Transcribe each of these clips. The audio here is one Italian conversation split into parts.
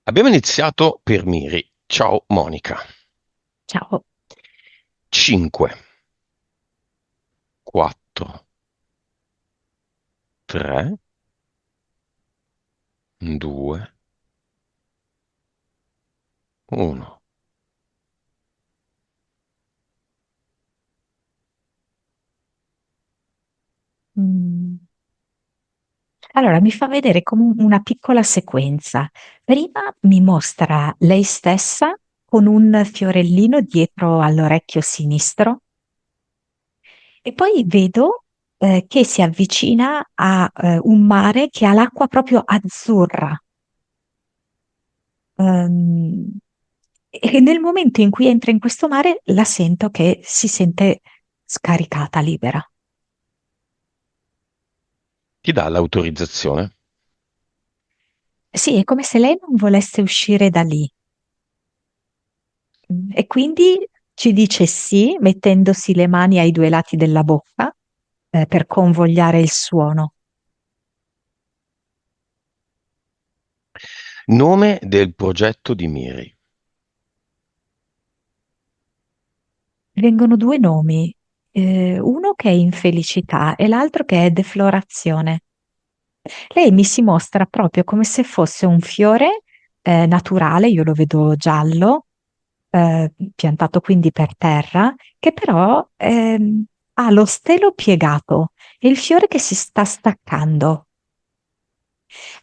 Abbiamo iniziato per Miri. Ciao Monica. Ciao. 5, 4, 3, 2, 1. Mm. Allora, mi fa vedere come una piccola sequenza. Prima mi mostra lei stessa con un fiorellino dietro all'orecchio sinistro e poi vedo che si avvicina a un mare che ha l'acqua proprio azzurra. Ehm, e nel momento in cui entra in questo mare la sento che si sente scaricata, libera. Ti dà l'autorizzazione? Sì, è come se lei non volesse uscire da lì. E quindi ci dice sì, mettendosi le mani ai due lati della bocca, per convogliare il suono. Nome del progetto di Miri. Vengono due nomi, uno che è infelicità e l'altro che è deflorazione. Lei mi si mostra proprio come se fosse un fiore, naturale, io lo vedo giallo, piantato quindi per terra, che però, ha lo stelo piegato e il fiore che si sta staccando.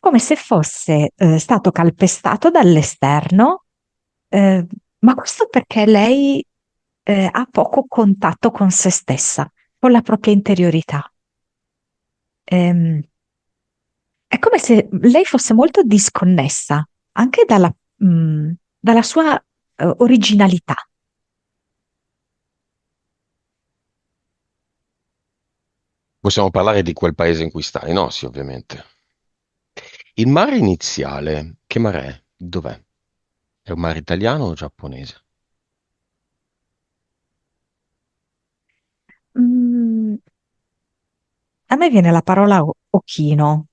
Come se fosse stato calpestato dall'esterno, eh, ma questo perché lei ha poco contatto con se stessa, con la propria interiorità. Ehm, è come se lei fosse molto disconnessa anche dalla sua originalità. Possiamo parlare di quel paese in cui stai, no? Sì, ovviamente. Il mare iniziale, che mare è? Dov'è? È un mare italiano o giapponese? Mm, a me viene la parola Okino,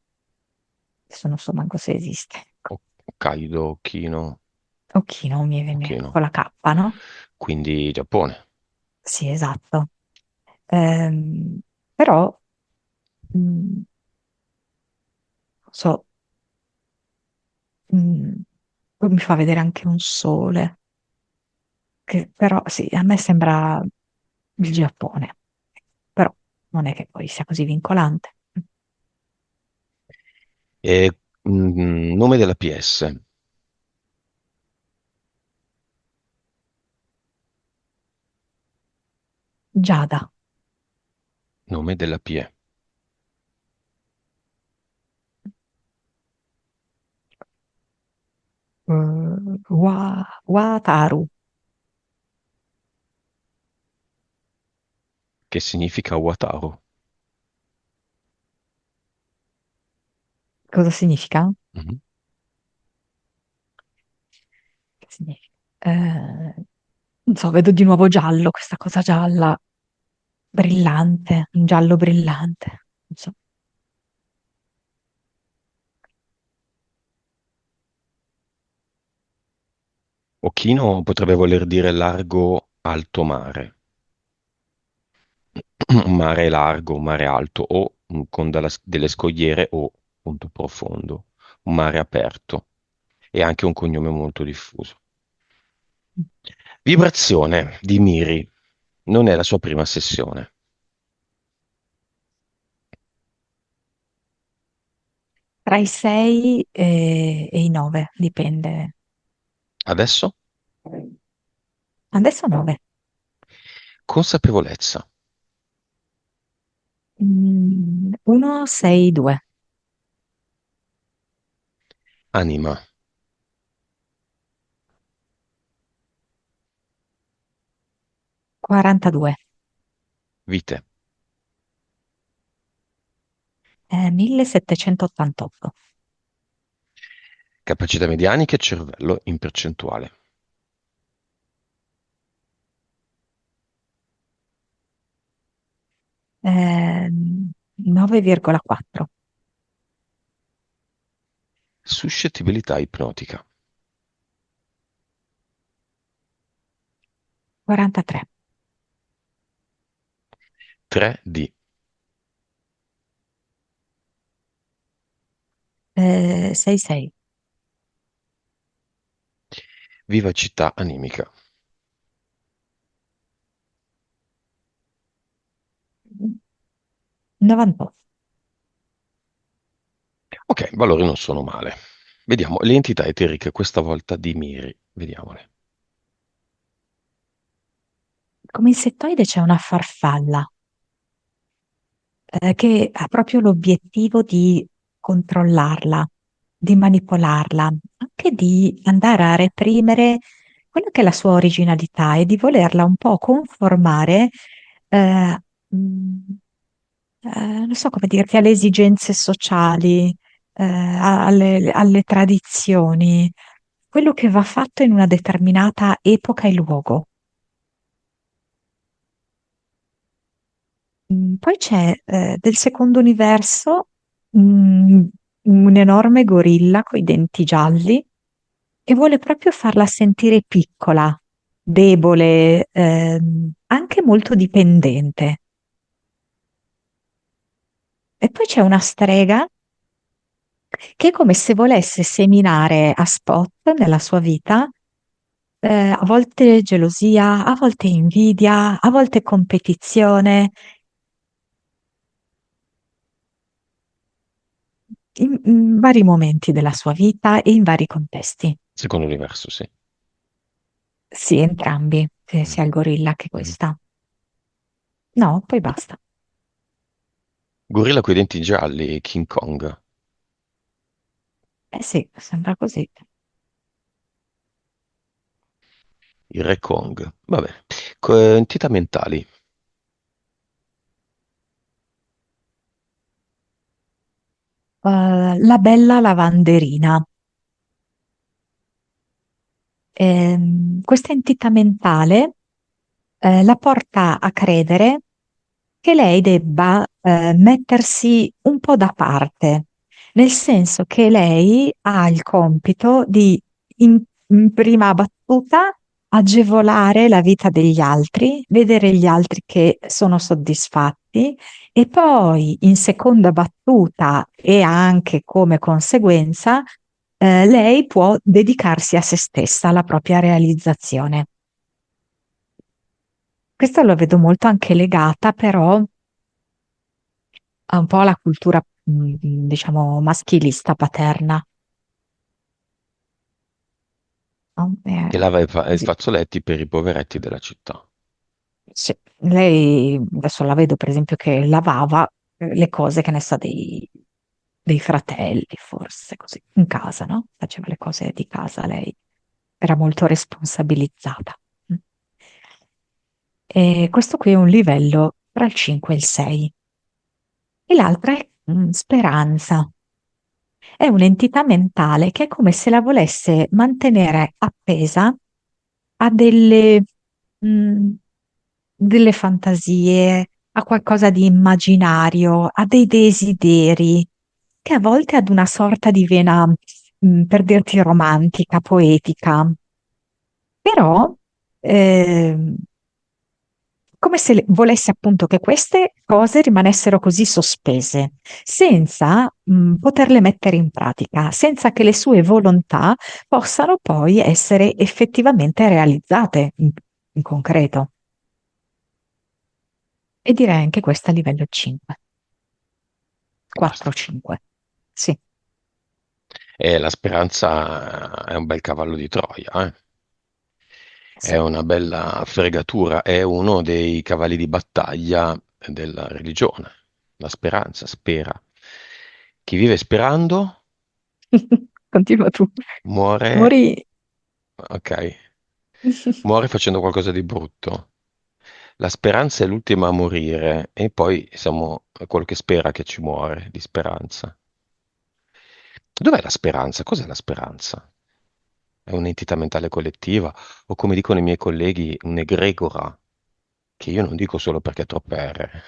adesso non so manco se esiste. Hokkaido, Kino, Okino mi viene Okino. con la K, no? Quindi Giappone. Sì, esatto. Ehm, però, non so, mm, poi mi fa vedere anche un sole, che però sì, a me sembra il Giappone, però non è che poi sia così vincolante. E nome della PS. Giada, Nome della PE. Wataru, Che significa Wataru. cosa significa? Mhm. Che significa? Non so, vedo di nuovo giallo, questa cosa gialla, brillante, un giallo brillante. Non so. Okino potrebbe voler dire largo alto mare. Un mare largo, un mare alto o con delle scogliere o punto profondo. Un mare aperto. E anche un cognome molto diffuso. Vibrazione di Miri. Non è la sua prima sessione. Tra i 6 e i 9, dipende. Adesso? Adesso 9. Consapevolezza. 1, 6, 2, Anima. 42, Vite. 1788. Capacità medianiche e cervello in percentuale. 9,4. Suscettibilità ipnotica. 43. 3D. 6-6. Vivacità animica. 98. Ok, valori non sono male. Vediamo le entità eteriche questa volta di Miri. Vediamole. Come insettoide c'è una farfalla che ha proprio l'obiettivo di controllarla, di manipolarla, anche di andare a reprimere quella che è la sua originalità e di volerla un po' conformare, eh, mh, non so come dirti, alle esigenze sociali, alle tradizioni, quello che va fatto in una determinata epoca e luogo. Poi c'è del secondo universo mm, un enorme gorilla con i denti gialli che vuole proprio farla sentire piccola, debole, anche molto dipendente. E poi c'è una strega che è come se volesse seminare a spot nella sua vita, a volte gelosia, a volte invidia, a volte competizione, in vari momenti della sua vita e in vari contesti. Secondo universo, sì. Sì, entrambi, Mm, sia il gorilla che mm. questa. No, poi basta. Gorilla coi denti gialli, King Kong. Eh sì, sembra così. Il Re Kong. Vabbè. Entità mentali. La bella lavanderina. Questa entità mentale la porta a credere che lei debba mettersi un po' da parte, nel senso che lei ha il compito di, in prima battuta, agevolare la vita degli altri, vedere gli altri che sono soddisfatti e poi in seconda battuta e anche come conseguenza, lei può dedicarsi a se stessa, alla propria realizzazione. Questo lo vedo molto anche legata però a un po' alla cultura, diciamo, maschilista paterna, no? Che lava i Così. fazzoletti per i poveretti della città. Sì. Lei, adesso la vedo per esempio che lavava le cose, che ne so, dei fratelli, forse, così, in casa, no? Faceva le cose di casa, lei era molto responsabilizzata. Mm. E questo qui è un livello tra il 5 e il 6. E l'altra è speranza. È un'entità mentale che è come se la volesse mantenere appesa a mh, delle fantasie, a qualcosa di immaginario, a dei desideri, che a volte ad una sorta di vena, per dirti romantica, poetica, però ehm, come se volesse appunto che queste cose rimanessero così sospese, senza poterle mettere in pratica, senza che le sue volontà possano poi essere effettivamente realizzate in concreto. E direi anche questa a livello 5, Basta. 4-5. Sì, E la speranza è un bel cavallo di Troia, eh? È sì. una bella fregatura, è uno dei cavalli di battaglia della religione. La speranza, spera. Chi vive sperando Continua tu. muore, Mori. ok, muore facendo qualcosa di brutto. La speranza è l'ultima a morire e poi siamo quello che spera che ci muore di speranza. Dov'è la speranza? Cos'è la speranza? È un'entità mentale collettiva o come dicono i miei colleghi, un'egregora, che io non dico solo perché è troppo R.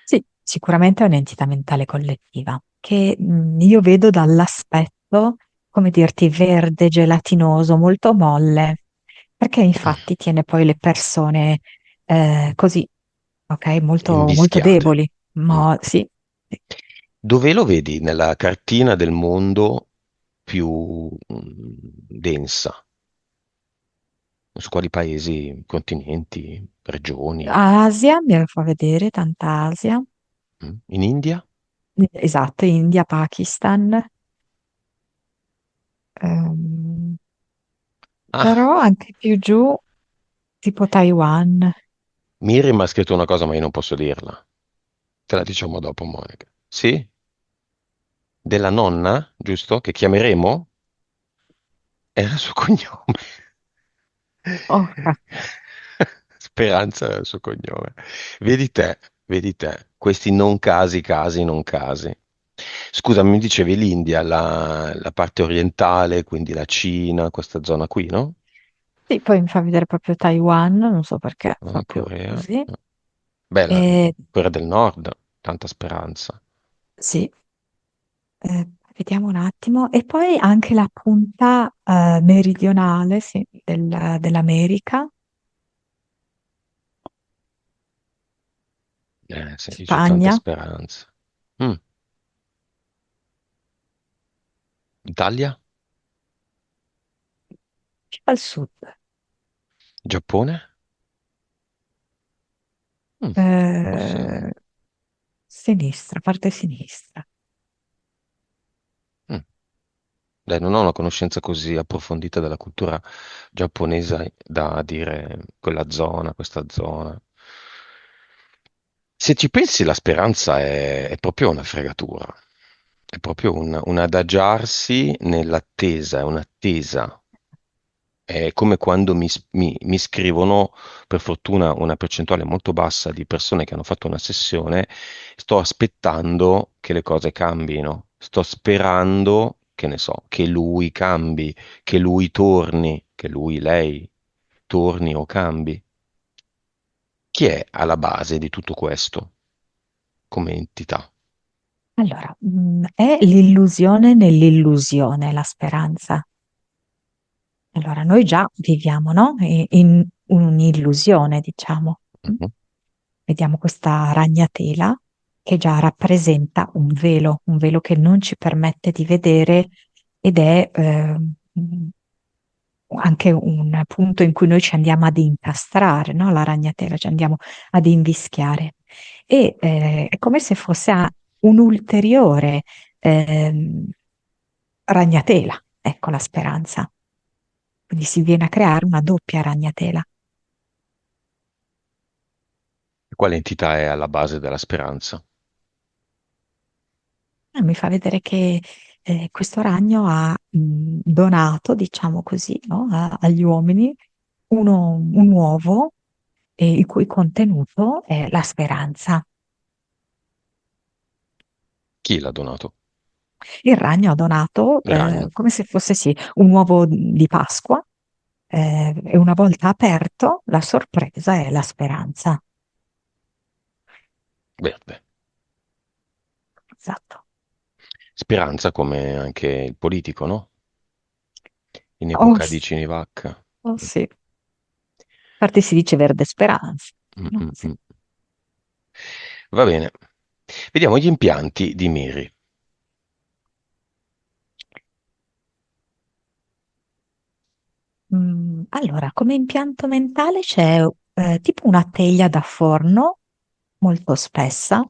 Sì, sicuramente è un'entità mentale collettiva che io vedo dall'aspetto, come dirti, verde, gelatinoso, molto molle. perché infatti tiene poi le persone così, ok, molto, molto Invischiate. deboli, Mm. ma sì. Dove lo vedi nella cartina del mondo più densa? Su quali paesi, continenti, regioni? Asia, mi fa vedere tanta Asia, In India? esatto, India, Pakistan, ehm, Ah, però anche più giù, tipo Taiwan. Miri mi ha scritto una cosa, ma io non posso dirla. Te la diciamo dopo, Monica. Sì? Della nonna, giusto? Che chiameremo? Era il suo cognome. Oh, Speranza era il suo cognome. Vedi te, questi non casi, casi, non casi. Scusa, mi dicevi l'India, la parte orientale, quindi la Cina, questa zona qui, no? sì, poi mi fa vedere proprio Taiwan, non so perché, proprio Corea. così. Bella, E, Corea del Nord, tanta speranza. sì, vediamo un attimo. E poi anche la punta meridionale, sì, dell'America, Sì, io c'ho tanta Spagna, speranza. Mm, Italia? più al sud, Giappone? Mm, eh, forse. sinistra, parte sinistra. Mm. Dai, non ho una conoscenza così approfondita della cultura giapponese da dire quella zona, questa zona. Se ci pensi, la speranza è proprio una fregatura, è proprio un adagiarsi nell'attesa, è un'attesa. È come quando mi scrivono, per fortuna, una percentuale molto bassa di persone che hanno fatto una sessione, sto aspettando che le cose cambino, sto sperando, che ne so, che lui cambi, che lui torni, che lui, lei torni o cambi. Chi è alla base di tutto questo come entità? Allora, è l'illusione nell'illusione, la speranza. Allora, noi già viviamo, no? In un'illusione, diciamo. Mm? Mhm. Vediamo questa ragnatela che già rappresenta un velo che non ci permette di vedere ed è anche un punto in cui noi ci andiamo ad incastrare, no? La ragnatela, ci andiamo ad invischiare. E è come se fosse un'ulteriore ehm, ragnatela, ecco la speranza. Quindi si viene a creare una doppia ragnatela. Quale entità è alla base della speranza? Mi fa vedere che questo ragno ha donato, diciamo così, no, agli uomini un uovo il cui contenuto è la speranza. Chi l'ha donato? Il ragno ha donato, Il ragno. come se fosse sì, un uovo di Pasqua, e una volta aperto, la sorpresa è la speranza. Verde. Esatto. Speranza come anche il politico, no? In Oh, epoca di Cinivacca. oh sì, infatti si dice verde speranza. Mm, No? mm, Sì. mm. Va bene. Vediamo gli impianti di Miri. Allora, come impianto mentale c'è tipo una teglia da forno molto spessa,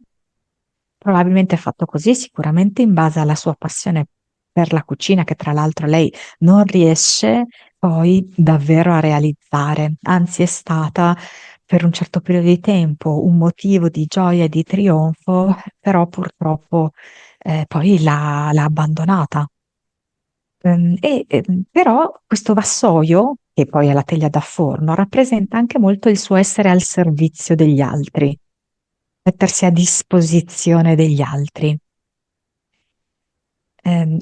probabilmente fatto così, sicuramente in base alla sua passione per la cucina, che tra l'altro lei non riesce poi davvero a realizzare, anzi è stata per un certo periodo di tempo un motivo di gioia e di trionfo, però purtroppo poi l'ha abbandonata. Però questo vassoio, che poi è la teglia da forno, rappresenta anche molto il suo essere al servizio degli altri, mettersi a disposizione degli altri.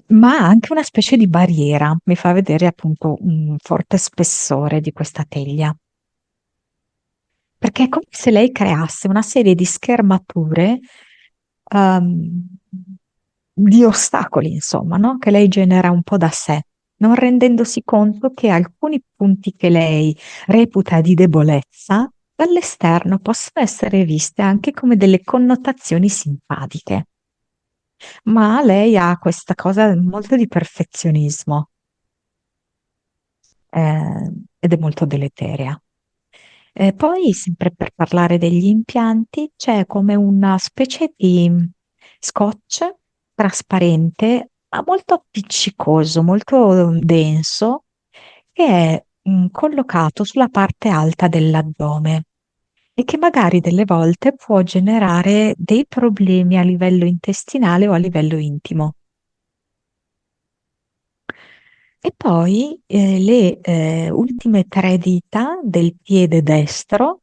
Ma ha anche una specie di barriera, mi fa vedere appunto un forte spessore di questa teglia, perché è come se lei creasse una serie di schermature, ehm, di ostacoli, insomma, no? Che lei genera un po' da sé. non rendendosi conto che alcuni punti che lei reputa di debolezza, dall'esterno possono essere viste anche come delle connotazioni simpatiche. Ma lei ha questa cosa molto di perfezionismo, ed è molto deleteria. Poi, sempre per parlare degli impianti, c'è come una specie di scotch trasparente, ma molto appiccicoso, molto denso, che è collocato sulla parte alta dell'addome e che magari delle volte può generare dei problemi a livello intestinale o a livello intimo. E poi le ultime tre dita del piede destro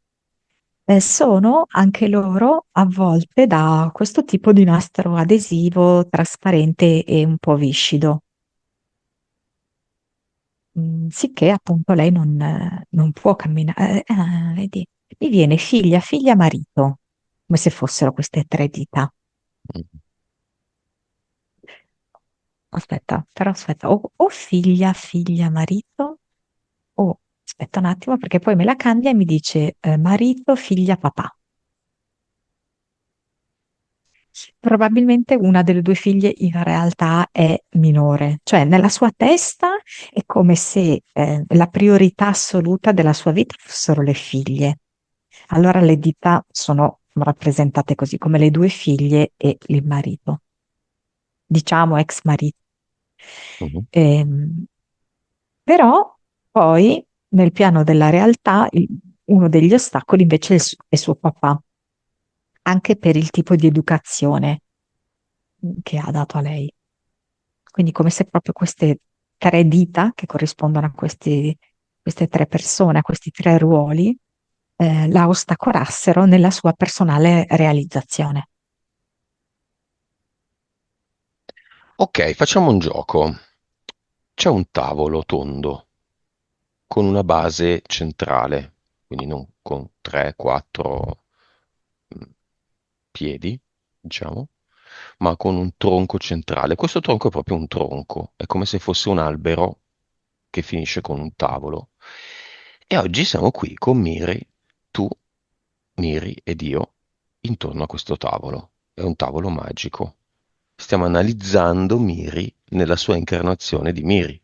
sono anche loro avvolte da questo tipo di nastro adesivo trasparente e un po' viscido, sicché appunto lei non può camminare. Vedi, mi viene figlia, figlia, marito, come se fossero queste tre dita. Mm. Aspetta, però aspetta, o figlia, figlia, marito, o aspetta un attimo perché poi me la cambia e mi dice marito, figlia, papà. Probabilmente una delle due figlie in realtà è minore, cioè nella sua testa è come se la priorità assoluta della sua vita fossero le figlie. Allora le dita sono rappresentate così, come le due figlie e il marito, diciamo ex marito. Mhm. Ehm, Però poi nel piano della realtà uno degli ostacoli invece è suo papà, anche per il tipo di educazione che ha dato a lei. Quindi come se proprio queste tre dita che corrispondono a queste tre persone, a questi tre ruoli, la ostacolassero nella sua personale realizzazione. Ok, facciamo un gioco. C'è un tavolo tondo con una base centrale, quindi non con 3-4 piedi, diciamo, ma con un tronco centrale. Questo tronco è proprio un tronco, è come se fosse un albero che finisce con un tavolo. E oggi siamo qui con Miri, tu, Miri ed io, intorno a questo tavolo. È un tavolo magico. Stiamo analizzando Miri nella sua incarnazione di Miri.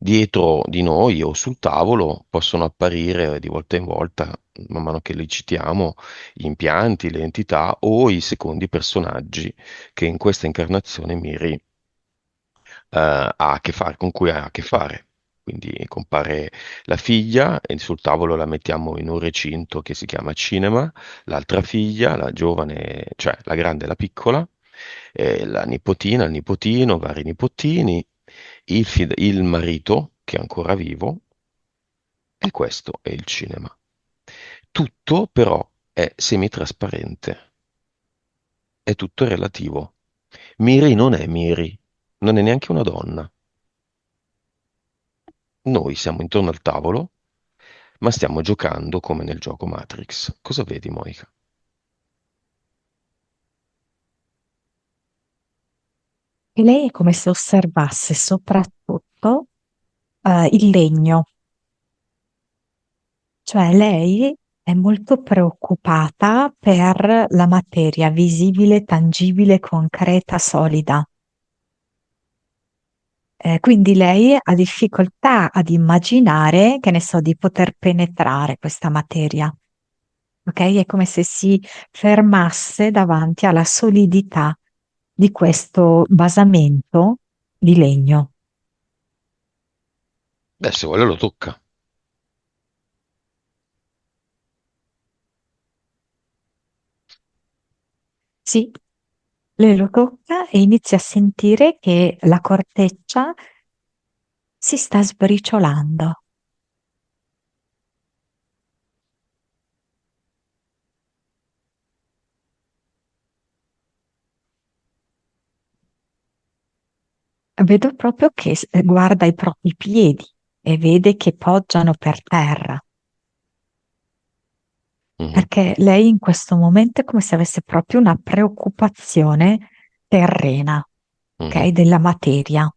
Dietro di noi o sul tavolo possono apparire di volta in volta, man mano che li citiamo, gli impianti, le entità o i secondi personaggi che in questa incarnazione Miri ha a che fare, con cui ha a che fare. Quindi compare la figlia e sul tavolo la mettiamo in un recinto che si chiama cinema, l'altra figlia, la giovane, cioè la grande e la piccola, la nipotina, il nipotino, vari nipotini, il marito che è ancora vivo e questo è il cinema. Tutto però è semitrasparente, è tutto relativo. Miri non è Miri, non è neanche una donna. Noi siamo intorno al tavolo, ma stiamo giocando come nel gioco Matrix. Cosa vedi, Monica? E lei è come se osservasse soprattutto il legno, cioè lei è molto preoccupata per la materia visibile, tangibile, concreta, solida. Quindi lei ha difficoltà ad immaginare, che ne so, di poter penetrare questa materia. Ok? È come se si fermasse davanti alla solidità di questo basamento di legno. Beh, se vuole lo tocca. Sì, lei lo tocca e inizia a sentire che la corteccia si sta sbriciolando. Vedo proprio che guarda i propri piedi e vede che poggiano per terra, Mhm, perché lei in questo momento è come se avesse proprio una preoccupazione terrena, ok, mhm. della materia.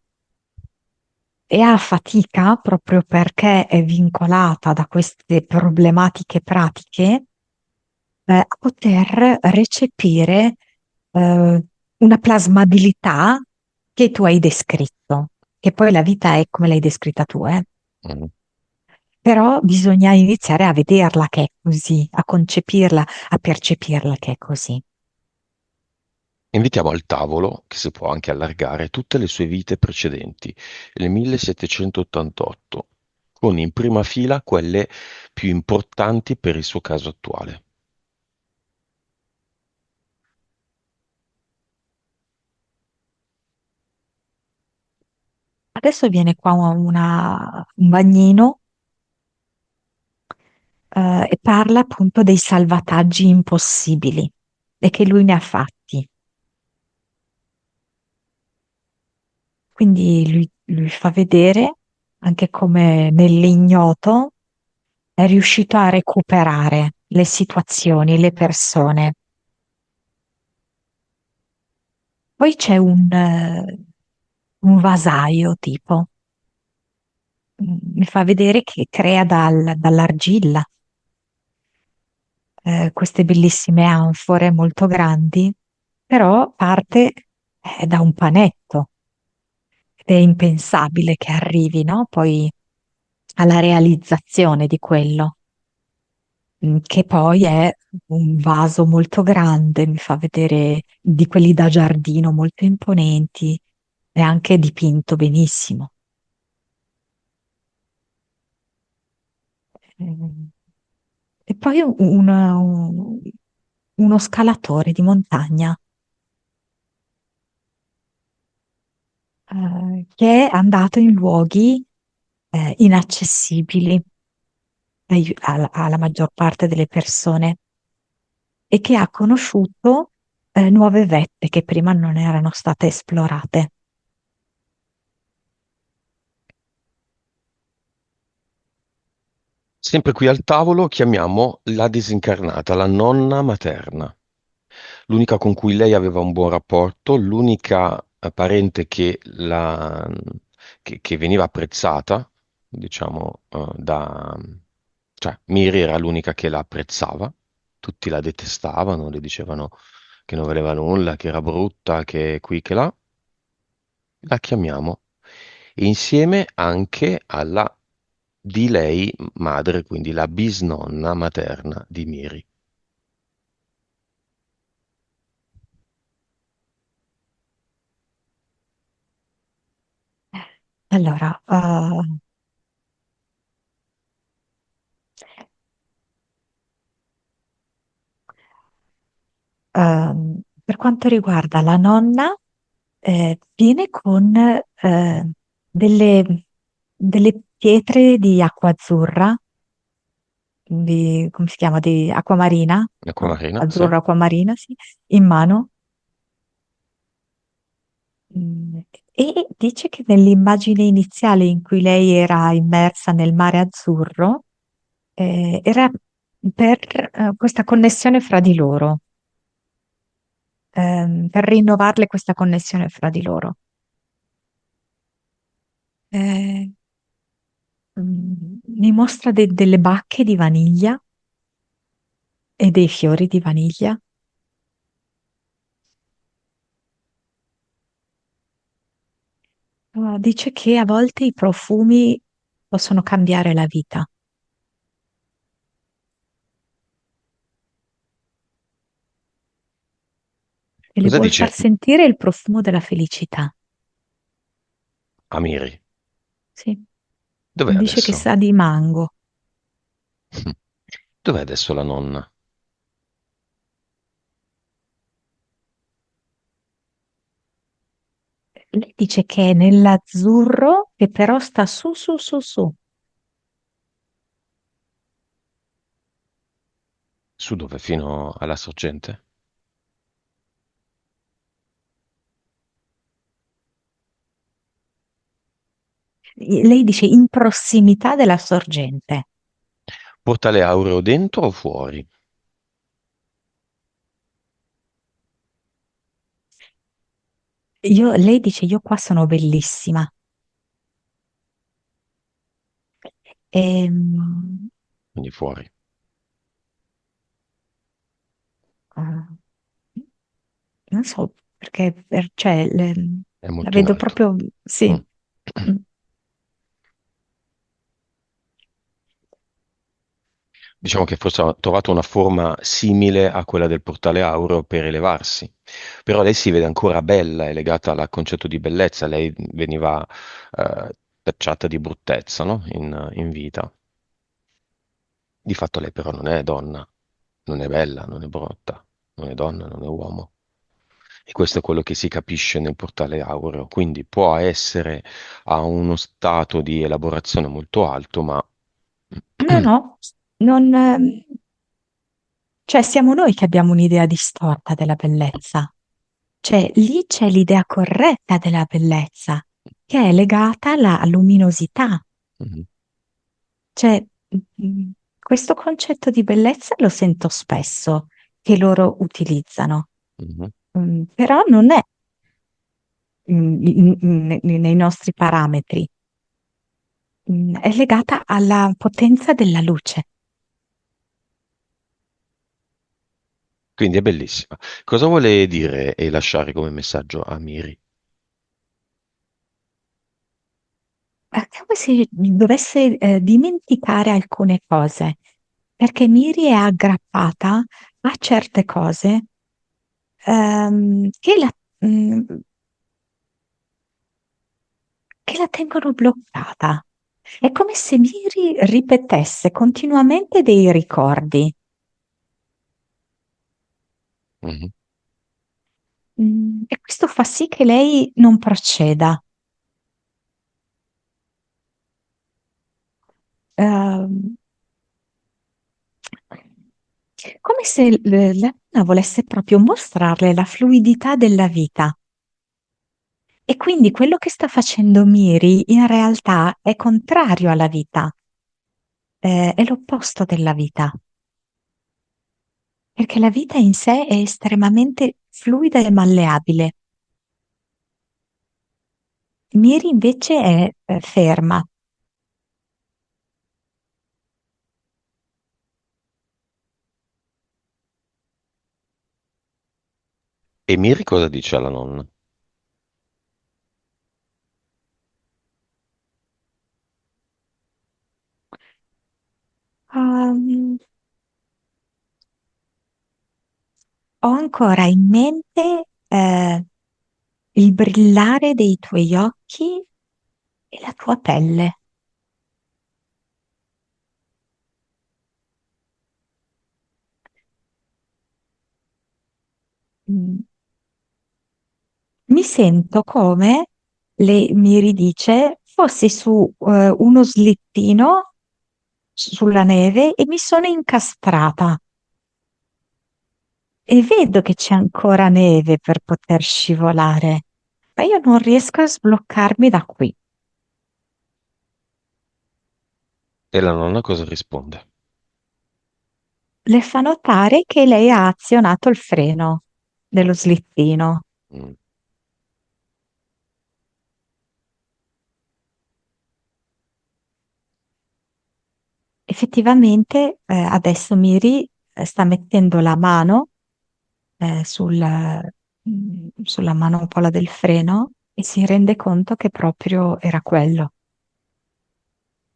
e ha fatica proprio perché è vincolata da queste problematiche pratiche, a poter recepire una plasmabilità che tu hai descritto, che poi la vita è come l'hai descritta tu, Mm. però bisogna iniziare a vederla che è così, a concepirla, a percepirla che è così. Invitiamo al tavolo, che si può anche allargare, tutte le sue vite precedenti, nel 1788, con in prima fila quelle più importanti per il suo caso attuale. Adesso viene qua un bagnino e parla appunto dei salvataggi impossibili e che lui ne ha fatti. Quindi lui fa vedere anche come nell'ignoto è riuscito a recuperare le situazioni, le persone. Poi c'è un vasaio tipo, mi fa vedere che crea dall'argilla queste bellissime anfore molto grandi, però parte da un panetto ed è impensabile che arrivi, no? Poi alla realizzazione di quello, che poi è un vaso molto grande, mi fa vedere di quelli da giardino molto imponenti, è anche dipinto benissimo. Eh, E poi uno scalatore di montagna che è andato in luoghi inaccessibili alla maggior parte delle persone e che ha conosciuto nuove vette che prima non erano state esplorate. Sempre qui al tavolo chiamiamo la disincarnata, la nonna materna, l'unica con cui lei aveva un buon rapporto, l'unica parente che veniva apprezzata, diciamo, cioè Miri era l'unica che la apprezzava, tutti la detestavano, le dicevano che non valeva nulla, che era brutta, che qui, che là, la chiamiamo. E insieme anche alla di lei madre, quindi la bisnonna materna di Miri. Allora, per quanto riguarda la nonna, viene con delle, delle pietre di acqua azzurra, come si chiama, di acqua marina, no? Acquamarina, sì. Azzurro acqua marina, sì, in mano. Mm, E dice che nell'immagine iniziale in cui lei era immersa nel mare azzurro, era per questa connessione fra di loro, per rinnovarle questa connessione fra di loro. Eh, Mi mostra delle bacche di vaniglia e dei fiori di vaniglia. Dice che a volte i profumi possono cambiare la vita e le Cosa vuol far dice sentire il profumo della felicità. Amiri? Sì, Dov'è dice che adesso? sa di mango. Dov'è adesso la nonna? Lei dice che è nell'azzurro che però sta su, su, su, su. Su dove? Fino alla sorgente? Lei dice in prossimità della sorgente. Portale aureo dentro o fuori? Lei dice io qua sono bellissima. Ehm, quindi fuori. ah, non so perché, cioè, È la molto in vedo alto. proprio, sì. Mm. Mm. Diciamo che forse ha trovato una forma simile a quella del portale aureo per elevarsi, però lei si vede ancora bella, è legata al concetto di bellezza, lei veniva tacciata di bruttezza, no? In vita. Di fatto lei però non è donna, non è bella, non è brutta, non è donna, non è uomo. E questo è quello che si capisce nel portale aureo, quindi può essere a uno stato di elaborazione molto alto, ma No, no, non, cioè siamo noi che abbiamo un'idea distorta della bellezza. Cioè lì c'è l'idea corretta della bellezza, che è legata alla luminosità. Mhm, Cioè, questo concetto di bellezza lo sento spesso che loro utilizzano. mhm, Però non è nei nostri parametri. È legata alla potenza della luce. quindi è bellissima. Cosa vuole dire e lasciare come messaggio a Miri? È come se dovesse dimenticare alcune cose, perché Miri è aggrappata a certe cose che mm, che la tengono bloccata. È come se Miri ripetesse continuamente dei ricordi. Mhm, E questo fa sì che lei non proceda. Ehm, Come se la donna volesse proprio mostrarle la fluidità della vita. E quindi quello che sta facendo Miri in realtà è contrario alla vita, è l'opposto della vita, perché la vita in sé è estremamente fluida e malleabile. Miri invece è ferma. e Miri cosa dice alla nonna? Um, Ho ancora in mente il brillare dei tuoi occhi e la tua pelle. Mm. Mi sento come, mi ridice, fossi su uno slittino sulla neve e mi sono incastrata e vedo che c'è ancora neve per poter scivolare, ma io non riesco a sbloccarmi da qui. E la nonna cosa risponde? Le fa notare che lei ha azionato il freno dello slittino. Mm. Effettivamente, adesso Miri sta mettendo la mano sulla manopola del freno e si rende conto che proprio era quello,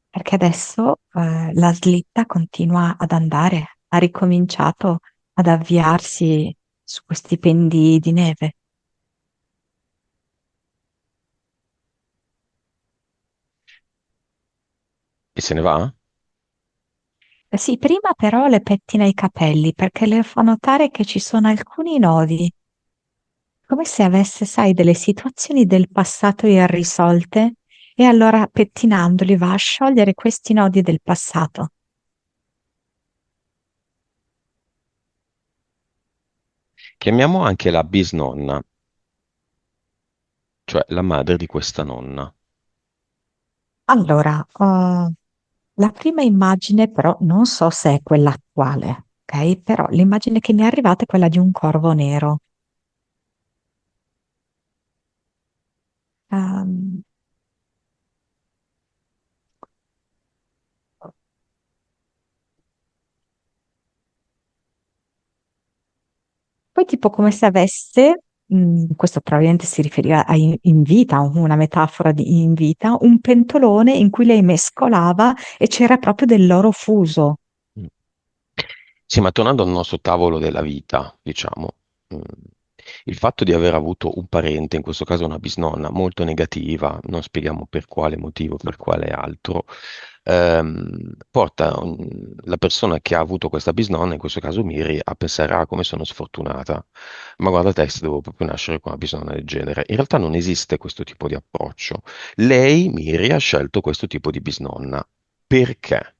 perché adesso la slitta continua ad andare, ha ricominciato ad avviarsi su questi pendii di neve. E se ne va? Sì, prima però le pettina i capelli perché le fa notare che ci sono alcuni nodi, come se avesse, sai, delle situazioni del passato irrisolte e allora pettinandoli va a sciogliere questi nodi del passato. Chiamiamo anche la bisnonna, cioè la madre di questa nonna. Allora, la prima immagine però non so se è quella attuale, ok? Però l'immagine che mi è arrivata è quella di un corvo nero. Ehm, poi tipo come se avesse, questo probabilmente si riferiva a in vita, una metafora di in vita, un pentolone in cui lei mescolava e c'era proprio dell'oro fuso. Mm. Sì, ma tornando al nostro tavolo della vita, diciamo, mm, il fatto di aver avuto un parente, in questo caso una bisnonna, molto negativa, non spieghiamo per quale motivo, per quale altro, porta la persona che ha avuto questa bisnonna, in questo caso Miri, a pensare, ah, come sono sfortunata, ma guarda te, se devo proprio nascere con una bisnonna del genere. In realtà non esiste questo tipo di approccio. Lei, Miri, ha scelto questo tipo di bisnonna. Perché?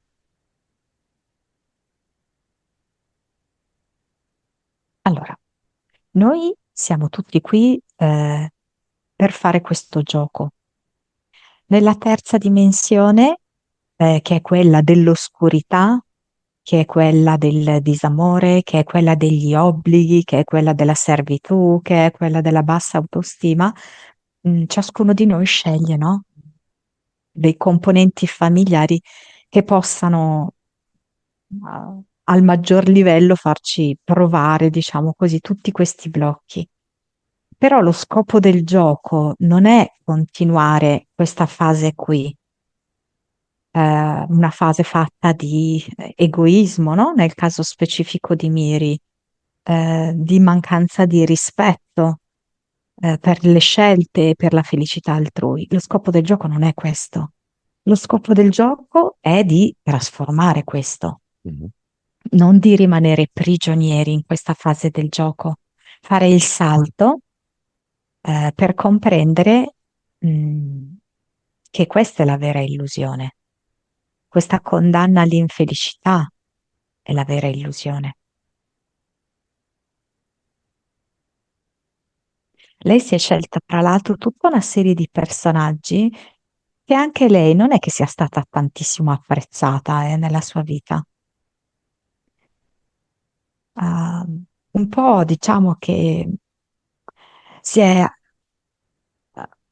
Allora, noi siamo tutti qui per fare questo gioco. Nella terza dimensione, che è quella dell'oscurità, che è quella del disamore, che è quella degli obblighi, che è quella della servitù, che è quella della bassa autostima, ciascuno di noi sceglie, no? Dei componenti familiari che possano al maggior livello farci provare, diciamo così, tutti questi blocchi. Però lo scopo del gioco non è continuare questa fase qui, una fase fatta di egoismo, no? Nel caso specifico di Miri, di mancanza di rispetto, per le scelte e per la felicità altrui. Lo scopo del gioco non è questo. Lo scopo del gioco è di trasformare questo, Mhm, non di rimanere prigionieri in questa fase del gioco. Fare il salto, per comprendere, mh, che questa è la vera illusione. Questa condanna all'infelicità è la vera illusione. Lei si è scelta, tra l'altro, tutta una serie di personaggi che anche lei non è che sia stata tantissimo apprezzata, nella sua vita. Ah, un po' diciamo che si è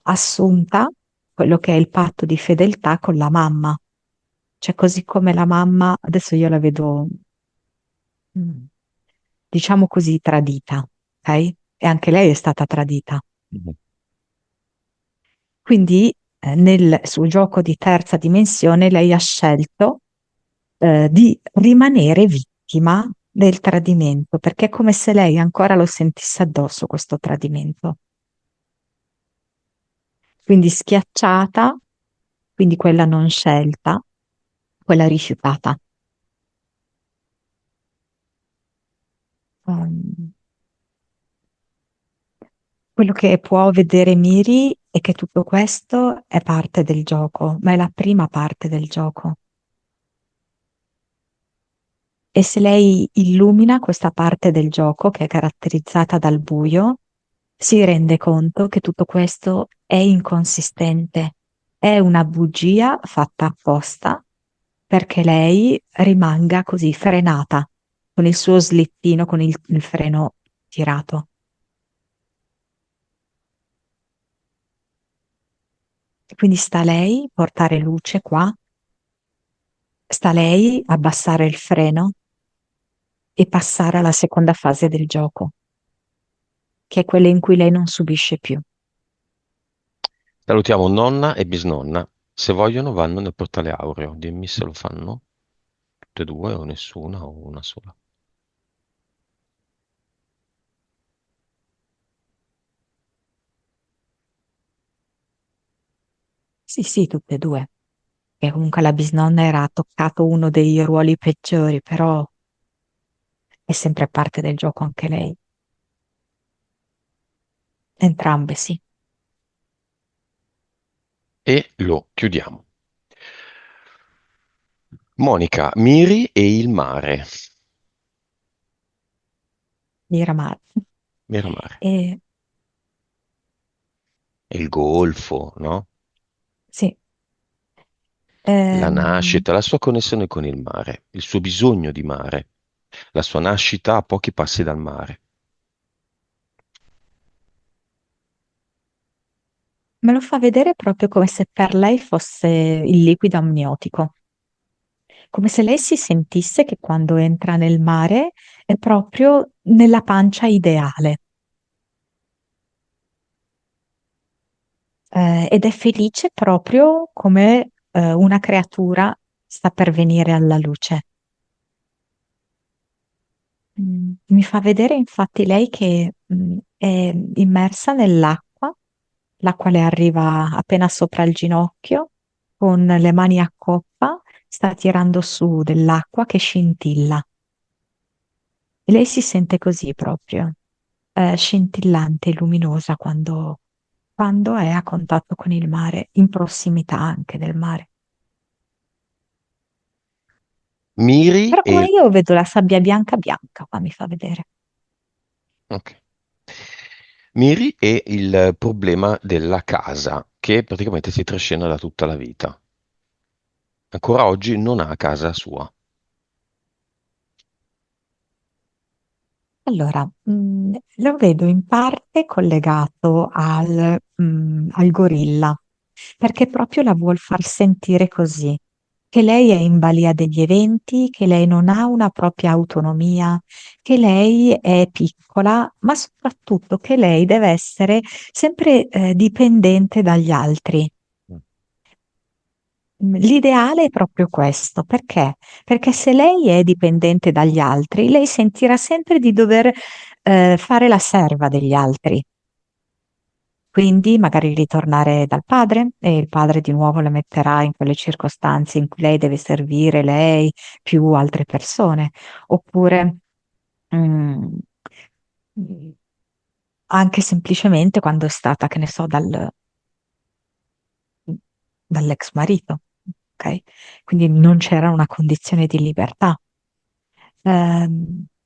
assunta quello che è il patto di fedeltà con la mamma. Cioè, così come la mamma, adesso io la vedo, mm, diciamo così, tradita, ok? E anche lei è stata tradita. mhm, Quindi, nel suo gioco di terza dimensione, lei ha scelto, di rimanere vittima del tradimento, perché è come se lei ancora lo sentisse addosso questo tradimento. Quindi schiacciata, quindi quella non scelta, quella rifiutata. Um, Quello che può vedere Miri è che tutto questo è parte del gioco, ma è la prima parte del gioco. E se lei illumina questa parte del gioco, che è caratterizzata dal buio, si rende conto che tutto questo è inconsistente, è una bugia fatta apposta perché lei rimanga così frenata con il suo slittino, con il freno tirato. Quindi sta a lei portare luce qua, sta a lei abbassare il freno e passare alla seconda fase del gioco, che è quella in cui lei non subisce più. salutiamo nonna e bisnonna. Se vogliono vanno nel portale aureo. Dimmi se lo fanno. Tutte e due o nessuna o una sola. Sì, sì, tutte e due. E comunque la bisnonna era toccato uno dei ruoli peggiori, però è sempre parte del gioco anche lei. Entrambe, sì. E lo chiudiamo. Monica, Miri e il mare. Miramar. Miramare. E E il golfo, no? sì, La ehm, nascita, la sua connessione con il mare, il suo bisogno di mare, la sua nascita a pochi passi dal mare. me lo fa vedere proprio come se per lei fosse il liquido amniotico, come se lei si sentisse che quando entra nel mare è proprio nella pancia ideale, ed è felice proprio come una creatura sta per venire alla luce. Mi fa vedere infatti lei che è immersa nell'acqua, l'acqua le arriva appena sopra il ginocchio, con le mani a coppa, sta tirando su dell'acqua che scintilla. E lei si sente così proprio, scintillante, luminosa quando è a contatto con il mare, in prossimità anche del mare. Miri Però e... io vedo la sabbia bianca bianca, qua mi fa vedere. ok. Miri è il problema della casa, che praticamente si trascina da tutta la vita. Ancora oggi non ha casa sua. Allora, lo vedo in parte collegato al gorilla, perché proprio la vuol far sentire così, che lei è in balia degli eventi, che lei non ha una propria autonomia, che lei è piccola, ma soprattutto che lei deve essere sempre, dipendente dagli altri. L'ideale è proprio questo, perché? Perché se lei è dipendente dagli altri, lei sentirà sempre di dover fare la serva degli altri. Quindi magari ritornare dal padre e il padre di nuovo la metterà in quelle circostanze in cui lei deve servire lei più altre persone. Oppure mm, anche semplicemente quando è stata, che ne so, dall'ex marito, ok? Quindi non c'era una condizione di libertà.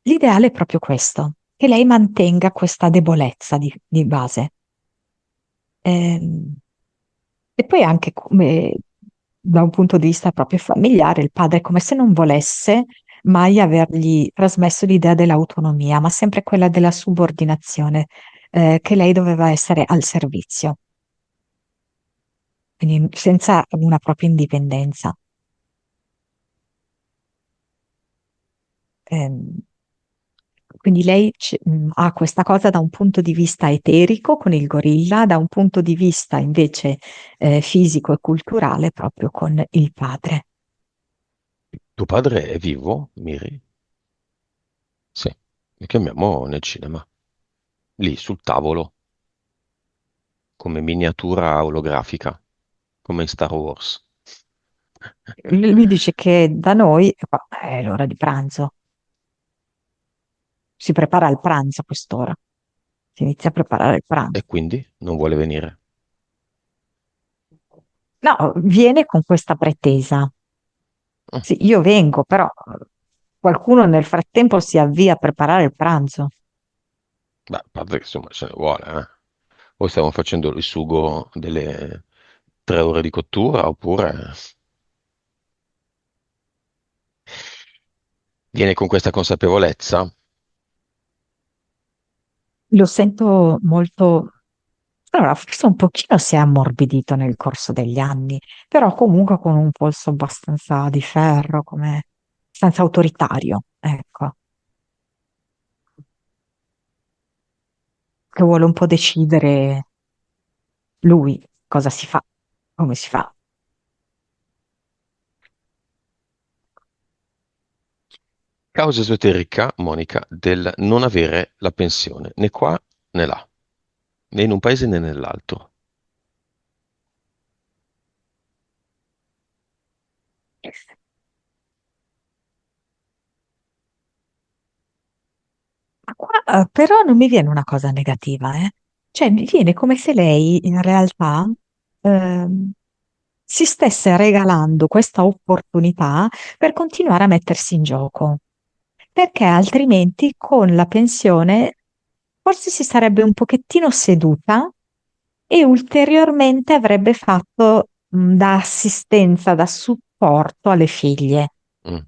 L'ideale è proprio questo, che lei mantenga questa debolezza di base. Ehm, e poi anche come, da un punto di vista proprio familiare, il padre è come se non volesse mai avergli trasmesso l'idea dell'autonomia, ma sempre quella della subordinazione, che lei doveva essere al servizio, quindi senza una propria indipendenza. Ehm, Quindi lei ha questa cosa da un punto di vista eterico con il gorilla, da un punto di vista invece fisico e culturale proprio con il padre. Tuo padre è vivo, Miri? Sì. Lo chiamiamo nel cinema. Lì, sul tavolo, come miniatura olografica, come in Star Wars. Lui dice che da noi è l'ora di pranzo, si prepara il pranzo a quest'ora, si inizia a preparare il E pranzo. quindi non vuole venire. No, viene con questa pretesa. Mm. Sì, io vengo, però qualcuno nel frattempo si avvia a preparare il pranzo. Beh, a parte che insomma ce ne vuole, eh. O stiamo facendo il sugo delle 3 ore di cottura, oppure viene con questa consapevolezza. Lo sento molto. Allora, forse un pochino si è ammorbidito nel corso degli anni, però comunque con un polso abbastanza di ferro, come abbastanza autoritario, ecco, che vuole un po' decidere lui cosa si fa, come si fa. Causa esoterica, Monica, del non avere la pensione, né qua né là, né in un paese né nell'altro. Ma qua, però non mi viene una cosa negativa, eh? Cioè, mi viene come se lei in realtà ehm, si stesse regalando questa opportunità per continuare a mettersi in gioco, perché altrimenti con la pensione forse si sarebbe un pochettino seduta e ulteriormente avrebbe fatto da assistenza, da supporto alle figlie. Mm.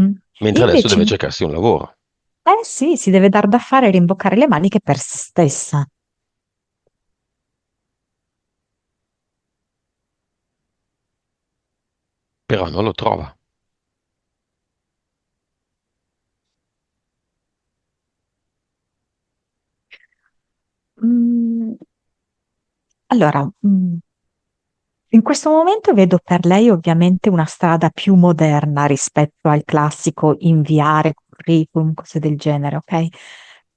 Mm. Mentre adesso Invece, deve cercarsi un lavoro. eh sì, si deve dar da fare e rimboccare le maniche per se stessa. Però non lo trova. Allora, in questo momento vedo per lei ovviamente una strada più moderna rispetto al classico inviare curriculum, cose del genere, ok?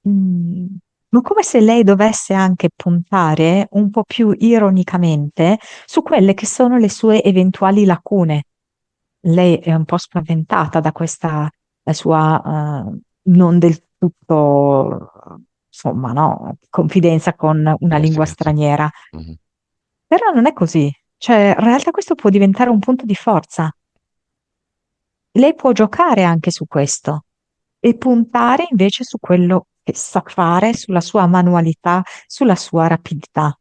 Mm, ma come se lei dovesse anche puntare un po' più ironicamente su quelle che sono le sue eventuali lacune. Lei è un po' spaventata da questa sua non del tutto, insomma, no, confidenza con una lingua Dimestichezza. straniera. Mhm. Però non è così. Cioè, in realtà questo può diventare un punto di forza. Lei può giocare anche su questo e puntare invece su quello che sa fare, sulla sua manualità, sulla sua rapidità.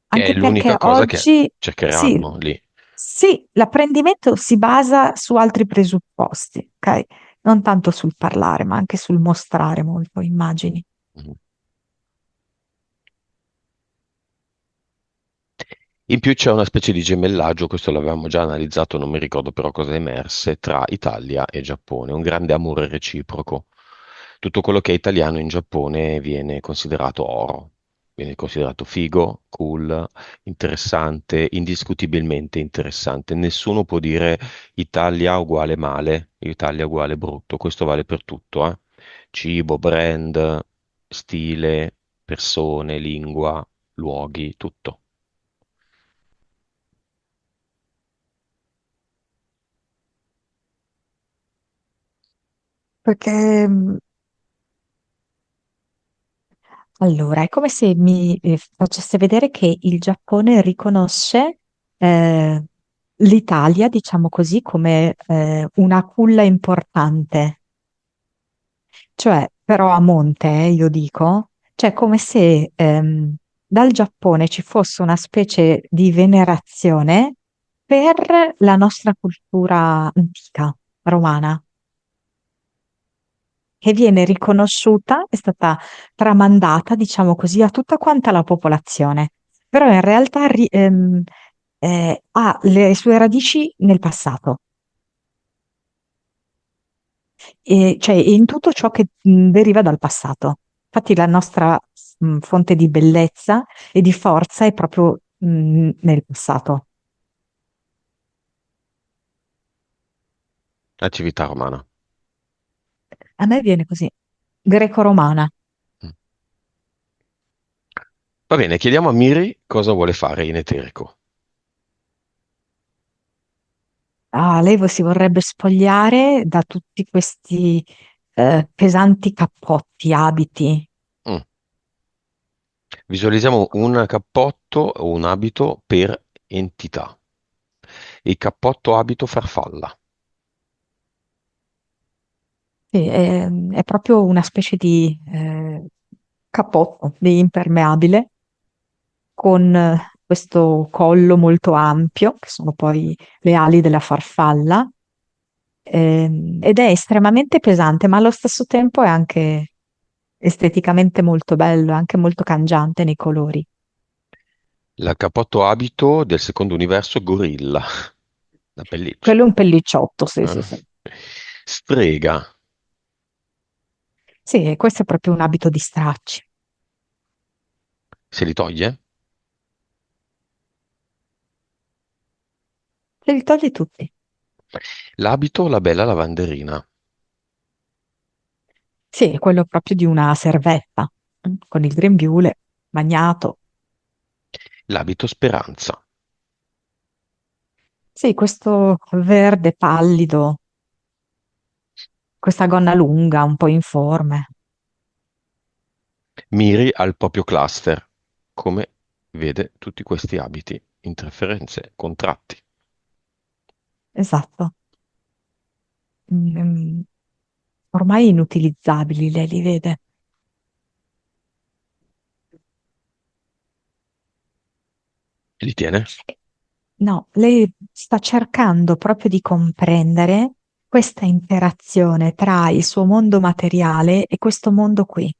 Che è Anche perché l'unica cosa che oggi sì, cercheranno lì. sì, l'apprendimento si basa su altri presupposti, ok? Non tanto sul parlare, ma anche sul mostrare molto, immagini. Mhm. In più c'è una specie di gemellaggio, questo l'avevamo già analizzato, non mi ricordo però cosa emerse, tra Italia e Giappone, un grande amore reciproco. Tutto quello che è italiano in Giappone viene considerato oro, viene considerato figo, cool, interessante, indiscutibilmente interessante. Nessuno può dire Italia uguale male, Italia uguale brutto, questo vale per tutto, eh. Cibo, brand, stile, persone, lingua, luoghi, tutto. Perché allora, è come se mi facesse vedere che il Giappone riconosce eh, l'Italia, diciamo così, come una culla importante. Cioè, però a monte, io dico, cioè come se dal Giappone ci fosse una specie di venerazione per la nostra cultura antica, romana, che viene riconosciuta, è stata tramandata, diciamo così, a tutta quanta la popolazione, però in realtà ha le sue radici nel passato. Cioè in tutto ciò che deriva dal passato. Infatti la nostra fonte di bellezza e di forza è proprio nel passato. Attività romana. A me viene così, greco-romana. Mm. Va bene, chiediamo a Miri cosa vuole fare in eterico. Ah, si vorrebbe spogliare da tutti questi pesanti cappotti, abiti. Mm. Visualizziamo un cappotto o un abito per entità. Il cappotto abito farfalla. Sì, è proprio una specie di cappotto, di impermeabile con questo collo molto ampio, che sono poi le ali della farfalla, ed è estremamente pesante, ma allo stesso tempo è anche esteticamente molto bello, anche molto cangiante nei colori. Il cappotto abito del secondo universo gorilla. La pelliccia. Quello è un pellicciotto, sì, sì, Eh. sì. Strega. Sì, questo è proprio un abito di stracci. Se li toglie? E li togli tutti. L'abito, la bella lavanderina. Sì, è quello proprio di una servetta, con il grembiule bagnato. L'abito speranza. Sì, questo verde pallido, questa gonna lunga, un po' informe. Miri al proprio cluster. Come vede tutti questi abiti, interferenze, contratti. Esatto. Mm, ormai inutilizzabili, lei li vede. Li tiene? No, lei sta cercando proprio di comprendere questa interazione tra il suo mondo materiale e questo mondo qui.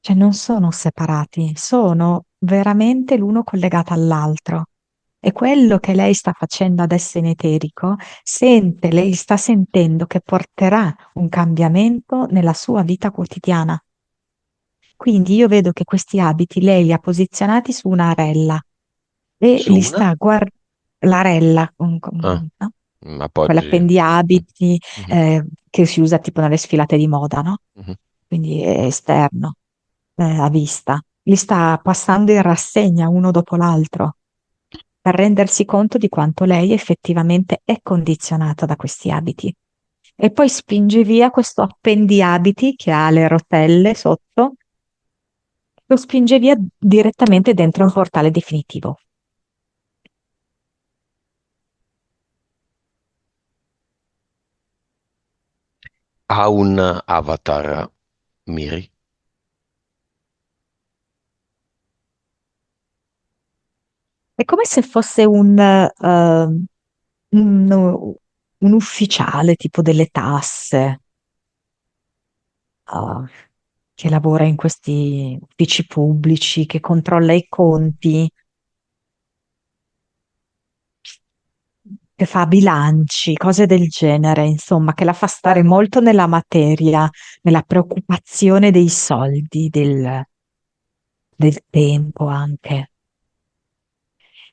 Cioè non sono separati, sono veramente l'uno collegato all'altro. E quello che lei sta facendo adesso in eterico, sente, lei sta sentendo che porterà un cambiamento nella sua vita quotidiana. Quindi io vedo che questi abiti lei li ha posizionati su una rella e Su li una? sta guardando, la rella, Ah, no? appoggi. Mm, Quell'appendiabiti mhm, che si usa tipo nelle sfilate di moda, no? mhm. Quindi è esterno, a vista. Li sta passando in rassegna uno dopo l'altro per rendersi conto di quanto lei effettivamente è condizionata da questi abiti. E poi spinge via questo appendiabiti che ha le rotelle sotto, lo spinge via direttamente dentro un portale definitivo. Ha un avatar, Miri. È come se fosse un ufficiale tipo delle tasse, ah, che lavora in questi uffici pubblici, che controlla i conti, che fa bilanci, cose del genere, insomma, che la fa stare molto nella materia, nella preoccupazione dei soldi, del tempo anche.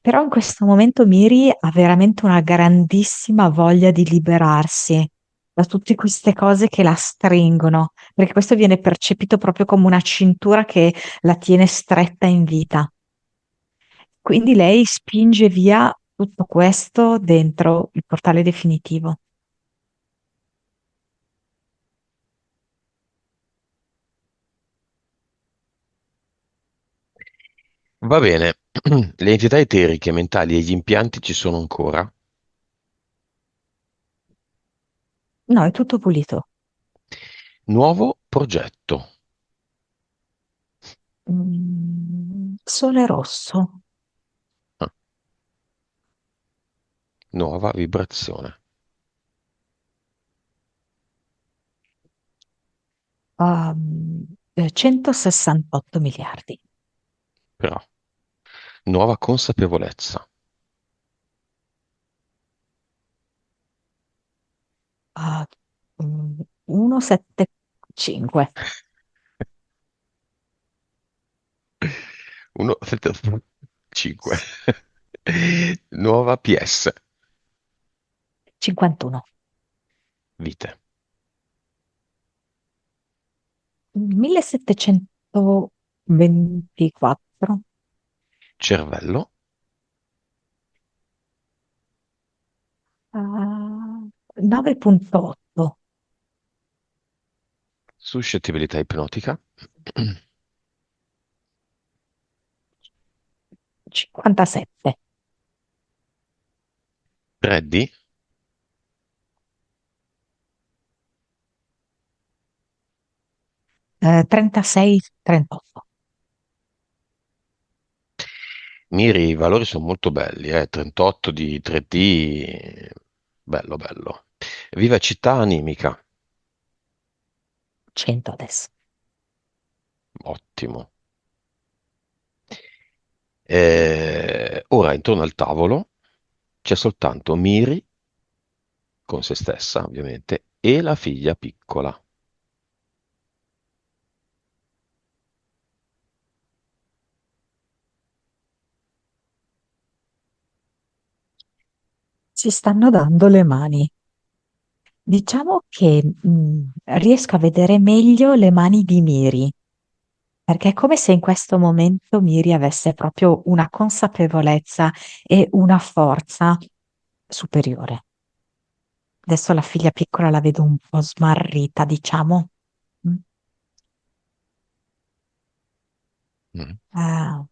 Però in questo momento Miri ha veramente una grandissima voglia di liberarsi da tutte queste cose che la stringono, perché questo viene percepito proprio come una cintura che la tiene stretta in vita. Quindi lei spinge via tutto questo dentro il portale definitivo. Va bene. Le entità eteriche, mentali e gli impianti ci sono ancora. No, è tutto pulito. Nuovo progetto. Sole rosso. Ah, nuova vibrazione. 168 miliardi. Però, nuova consapevolezza. 175. 1, 5. Nuova PS. 51. Vite. 1724. Cervello. Ah, 9,8. Suscettibilità ipnotica. 57. 3D. 36, 38. Miri, i valori sono molto belli, 38 di 3D, bello bello. Vivacità animica, 100 adesso. ottimo. Ora intorno al tavolo c'è soltanto Miri, con se stessa ovviamente, e la figlia piccola. Si stanno dando le mani. Diciamo che riesco a vedere meglio le mani di Miri, perché è come se in questo momento Miri avesse proprio una consapevolezza e una forza superiore. Adesso la figlia piccola la vedo un po' smarrita, diciamo. Mm. Mm. Ah,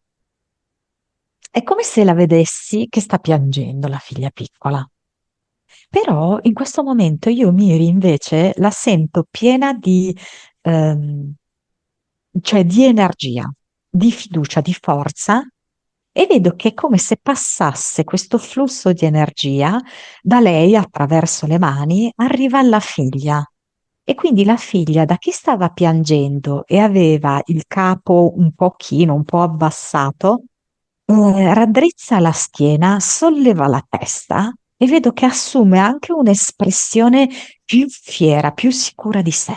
è come se la vedessi che sta piangendo la figlia piccola. Però in questo momento io Miri invece la sento piena ehm, cioè di energia, di fiducia, di forza e vedo che è come se passasse questo flusso di energia da lei attraverso le mani arriva alla figlia. E quindi la figlia, da chi stava piangendo e aveva il capo un po' chino, un po' abbassato, raddrizza la schiena, solleva la testa e vedo che assume anche un'espressione più fiera, più sicura di sé.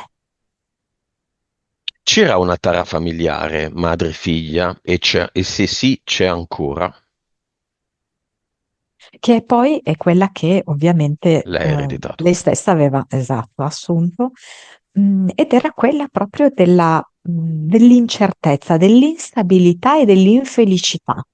C'era una tara familiare, madre-figlia, e se sì, c'è ancora. che poi è quella che ovviamente Lei ha ereditato. lei stessa aveva, esatto, assunto, ed era quella proprio dell'incertezza, dell'instabilità e dell'infelicità.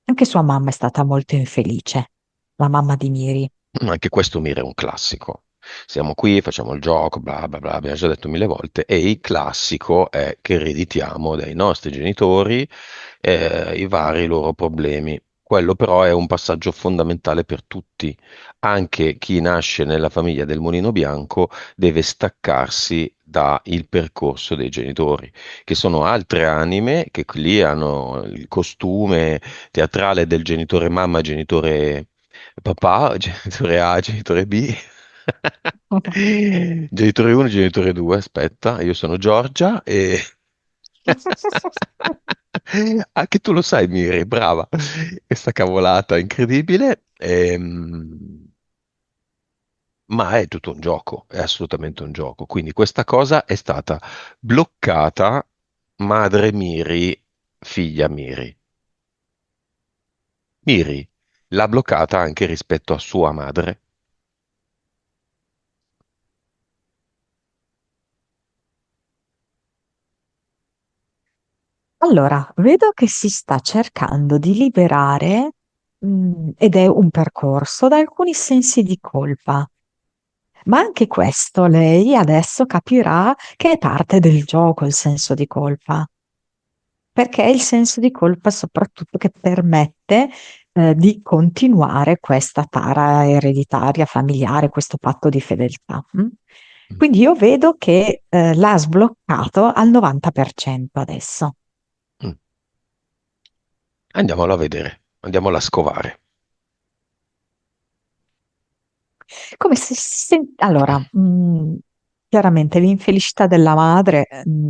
Anche sua mamma è stata molto infelice, la mamma di Miri. Anche questo Mira è un classico. Siamo qui, facciamo il gioco, bla bla bla, abbiamo già detto mille volte, e il classico è che ereditiamo dai nostri genitori i vari loro problemi. Quello però è un passaggio fondamentale per tutti. Anche chi nasce nella famiglia del Mulino Bianco deve staccarsi dal percorso dei genitori, che sono altre anime che lì hanno il costume teatrale del genitore mamma, genitore papà, genitore A, genitore B, genitore 1, genitore 2, aspetta, io sono Giorgia e... Anche tu lo sai, Miri, brava. Questa cavolata incredibile. Ma è tutto un gioco, è assolutamente un gioco. Quindi questa cosa è stata bloccata, madre Miri, figlia Miri. Miri l'ha bloccata anche rispetto a sua madre. Allora, vedo che si sta cercando di liberare, ed è un percorso, da alcuni sensi di colpa. Ma anche questo lei adesso capirà che è parte del gioco il senso di colpa, perché è il senso di colpa soprattutto che permette, di continuare questa tara ereditaria, familiare, questo patto di fedeltà. Mm? Mm. Quindi io vedo che, l'ha sbloccato al 90% adesso. Mm. Andiamolo a vedere, andiamola a scovare. Come se allora, chiaramente l'infelicità della madre,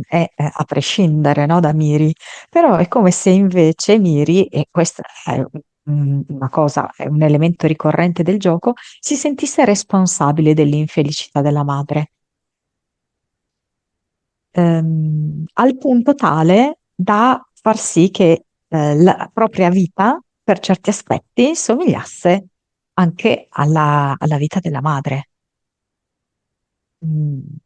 è a prescindere, no, da Miri, però è come se invece Miri, e questa è una cosa, è un elemento ricorrente del gioco, si sentisse responsabile dell'infelicità della madre, al punto tale da far sì che, la propria vita, per certi aspetti, somigliasse anche alla vita della madre. Mm,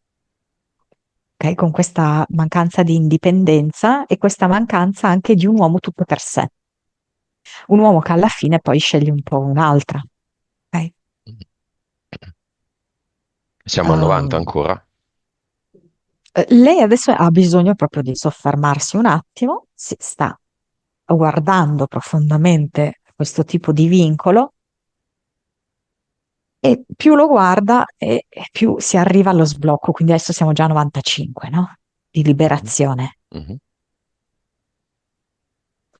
ok, con questa mancanza di indipendenza e questa mancanza anche di un uomo tutto per sé, un uomo che alla fine poi sceglie un po' un'altra. Ok? Siamo a 90 Ehm, ancora? Lei adesso ha bisogno proprio di soffermarsi un attimo, si sta guardando profondamente questo tipo di vincolo e più lo guarda e più si arriva allo sblocco, quindi adesso siamo già a 95, no? Di Mhm, liberazione. mhm.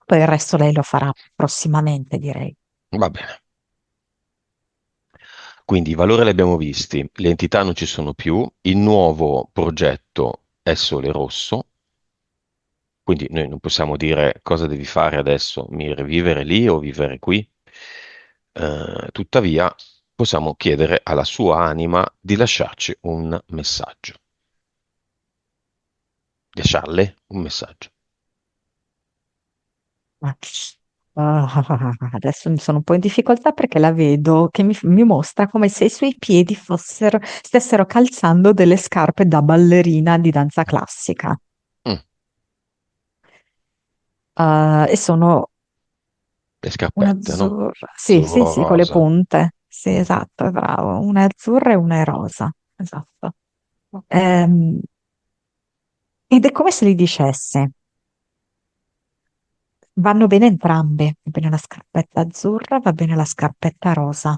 Poi il resto lei lo farà prossimamente, direi. Va bene. Quindi i valori li abbiamo visti, le entità non ci sono più, il nuovo progetto è Sole Rosso, quindi noi non possiamo dire cosa devi fare adesso, vivere lì o vivere qui. Tuttavia possiamo chiedere alla sua anima di lasciarci un messaggio, di lasciarle un messaggio. Ma- adesso mi sono un po' in difficoltà perché la vedo che mi mostra come se i suoi piedi stessero calzando delle scarpe da ballerina di danza classica. Mm, E sono le scarpette, no? un'azzurra, sì, sì, Azzurro sì, con le rosa. punte. Sì, Mm, esatto, è bravo. Una è azzurra e una è rosa. Esatto. Ehm, ed è come se gli dicesse, vanno bene entrambe, va bene la scarpetta azzurra, va bene la scarpetta rosa.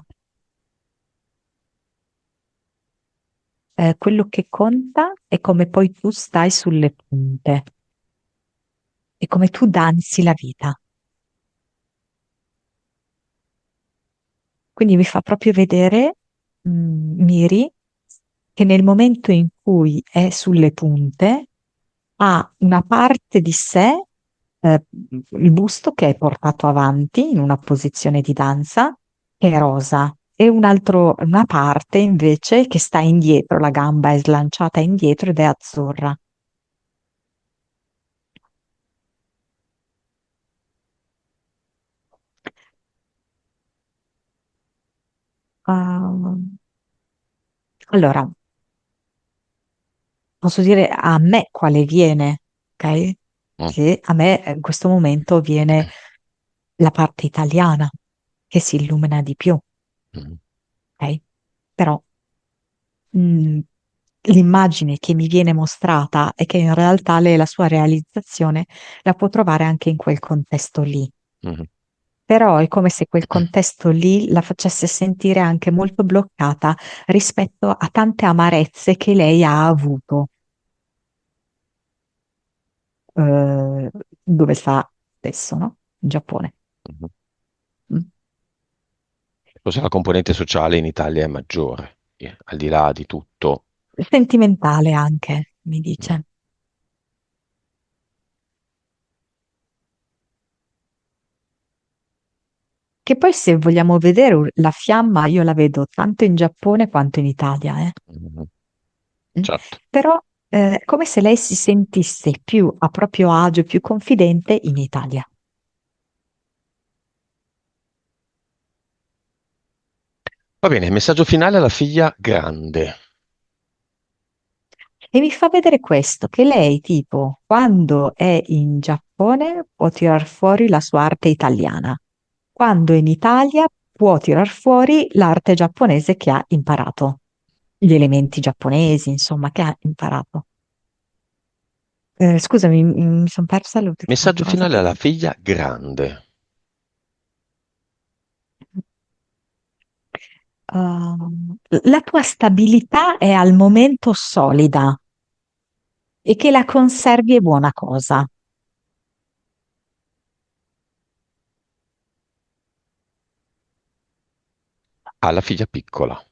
Quello che conta è come poi tu stai sulle punte e come tu danzi la vita. Quindi mi fa proprio vedere, Miri, che nel momento in cui è sulle punte ha una parte di sé, il busto che è portato avanti in una posizione di danza, che è rosa, e una parte invece che sta indietro, la gamba è slanciata indietro ed è azzurra. Ah, allora, posso dire a me quale viene, ok? Mm, Che a me in questo momento viene la parte italiana che si illumina di più, mm, ok? Però mh, l'immagine che mi viene mostrata è che in realtà lei la sua realizzazione la può trovare anche in quel contesto lì. mm, Però è come se quel contesto lì la facesse sentire anche molto bloccata rispetto a tante amarezze che lei ha avuto, eh, dove sta adesso, no? In Giappone. mm. Mm. Forse la componente sociale in Italia è maggiore, al di là di tutto. Sentimentale anche, mi Mm, dice. Che poi se vogliamo vedere la fiamma, io la vedo tanto in Giappone quanto in Italia, eh. mm, Mm. certo. Però è come se lei si sentisse più a proprio agio, più confidente in Italia. Va bene, messaggio finale alla figlia grande. E mi fa vedere questo, che lei, tipo, quando è in Giappone può tirar fuori la sua arte italiana, quando è in Italia può tirar fuori l'arte giapponese che ha imparato, gli elementi giapponesi, insomma, che ha imparato. Scusami, mi sono persa l'ultima Messaggio cosa finale che... alla figlia grande. La tua stabilità è al momento solida e che la conservi è buona cosa. Alla figlia piccola.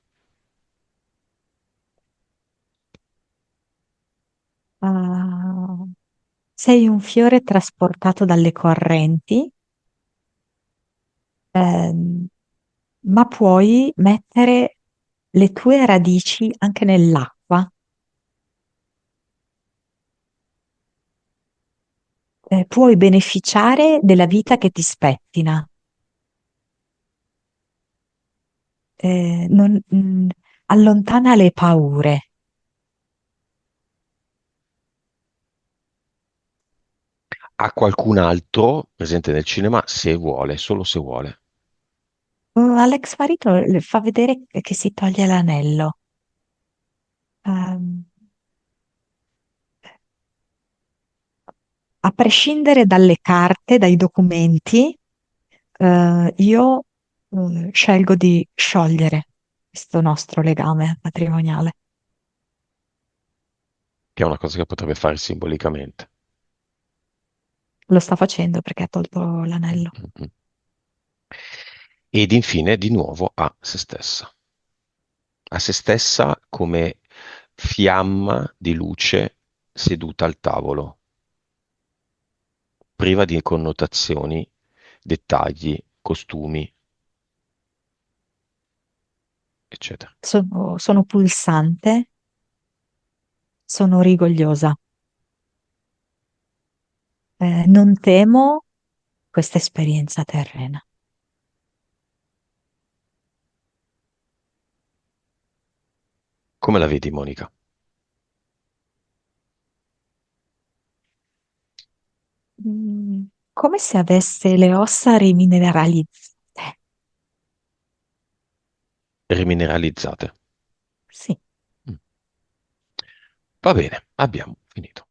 Ah, sei un fiore trasportato dalle correnti, ehm, ma puoi mettere le tue radici anche nell'acqua. Puoi beneficiare della vita che ti spettina. Allontana le paure. A qualcun altro presente nel cinema se vuole, solo se vuole. All'ex marito le fa vedere che si toglie l'anello. Ehm, a prescindere dalle carte, dai documenti, io scelgo di sciogliere questo nostro legame matrimoniale. Che è una cosa che potrebbe fare simbolicamente. Lo sta facendo perché ha tolto Mm, l'anello. mm, mm. Ed infine di nuovo a se stessa come fiamma di luce seduta al tavolo, priva di connotazioni, dettagli, costumi, eccetera. Sono pulsante, sono rigogliosa. Non temo questa esperienza terrena. Come la vedi, Monica? Come se avesse le ossa rimineralizzate. Rimineralizzate. Sì. Mm. Va bene, abbiamo finito.